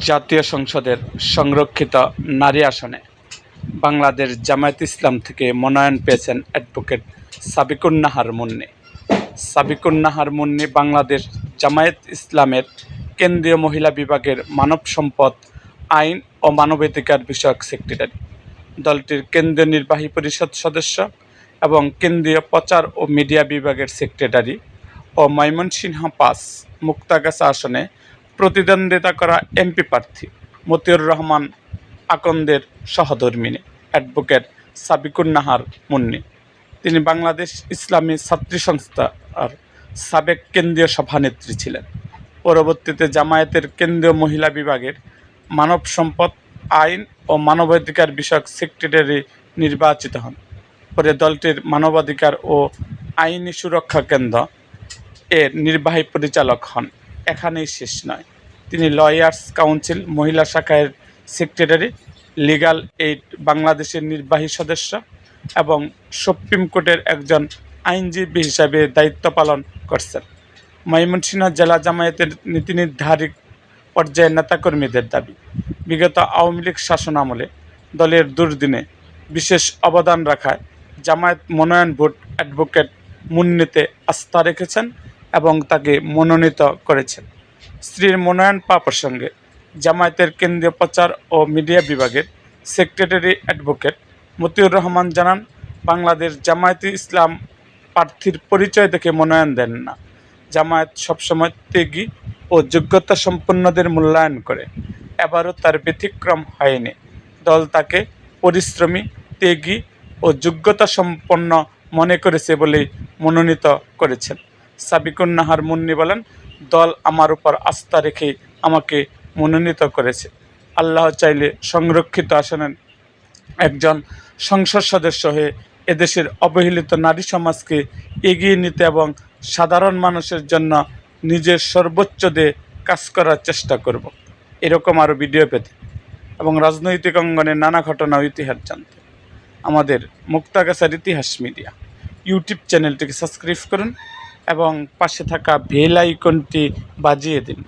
জাতীয় সংসদের সংরক্ষিত নারী আসনে বাংলাদেশ জামায়াত ইসলাম থেকে মনোনয়ন পেয়েছেন অ্যাডভোকেট সাবিকুন নাহার মুন্নী। সাবিকুন নাহার মুন্নী বাংলাদেশ জামায়াত ইসলামের কেন্দ্রীয় মহিলা বিভাগের মানব সম্পদ, আইন ও মানবাধিকার বিষয়ক সেক্রেটারি, দলটির কেন্দ্রীয় নির্বাহী পরিষদ সদস্য এবং কেন্দ্রীয় প্রচার ও মিডিয়া বিভাগের সেক্রেটারি ও ময়মনসিংহ ৫ মুক্তাগাছা আসনে প্রতিদ্বন্দ্বিতা করা এমপি প্রার্থী মতিউর রহমান আকন্দের সহধর্মিণী অ্যাডভোকেট সাবিকুন নাহার মুন্নী। তিনি বাংলাদেশ ইসলামী ছাত্রী সংস্থার সাবেক কেন্দ্রীয় সভানেত্রী ছিলেন। পরবর্তীতে জামায়াতের কেন্দ্রীয় মহিলা বিভাগের মানব সম্পদ, আইন ও মানবাধিকার বিষয়ক সেক্রেটারি নির্বাচিত হন। পরে দলটির মানবাধিকার ও আইনি সুরক্ষা কেন্দ্র এর নির্বাহী পরিচালক হন। এখানেই শেষ নয়, তিনি লয়ার্স কাউন্সিল মহিলা শাখার সেক্রেটারি, লিগ্যাল এইড বাংলাদেশের নির্বাহী সদস্য এবং সুপ্রিম কোর্টের একজন আইনজীবী হিসাবে দায়িত্ব পালন করছেন। ময়মনসিংহ জেলা জামায়াতের নীতি নির্ধারী পর্যায়ের নেতাকর্মীদের দাবি, বিগত আওয়ামী লীগ শাসনামলে দলের দুর্দিনে বিশেষ অবদান রাখায় জামায়াত মনোনয়ন ভোট অ্যাডভোকেট মুন্নীতে আস্থা রেখেছেন এবং তাকে মনোনীত করেছেন। স্ত্রীর মনোনয়ন পাওয়া প্রসঙ্গে জামায়াতের কেন্দ্রীয় প্রচার ও মিডিয়া বিভাগের সেক্রেটারি অ্যাডভোকেট মতিউর রহমান জানান, বাংলাদেশ জামায়াতে ইসলাম প্রার্থীর পরিচয় দেখে মনোনয়ন দেন না। জামায়াত সবসময় ত্যাগী ও যোগ্যতা সম্পন্নদের মূল্যায়ন করে। এবারও তার ব্যতিক্রম হয়নি। দল তাকে পরিশ্রমী, ত্যাগী ও যোগ্যতা সম্পন্ন মনে করেছে বলেই মনোনীত করেছেন। সাবিকুন নাহার মুন্নী বলেন, দল আমার উপর আস্থা রেখে আমাকে মনোনীত করেছে। আল্লাহ চাইলে সংরক্ষিত আসনের একজন সংসদ সদস্য হয়ে এদেশের অবহেলিত নারী সমাজকে এগিয়ে নিতে এবং সাধারণ মানুষের জন্য নিজের সর্বোচ্চ দিয়ে কাজ করার চেষ্টা করব। এরকম আরও ভিডিও পেতে এবং রাজনৈতিক অঙ্গনের নানা ঘটনা ও ইতিহাস জানতে আমাদের মুক্তাগাছার ইতিহাস মিডিয়া ইউটিউব চ্যানেলটিকে সাবস্ক্রাইব করুন এবং পাশে থাকা বেল আইকনটি বাজিয়ে দিন।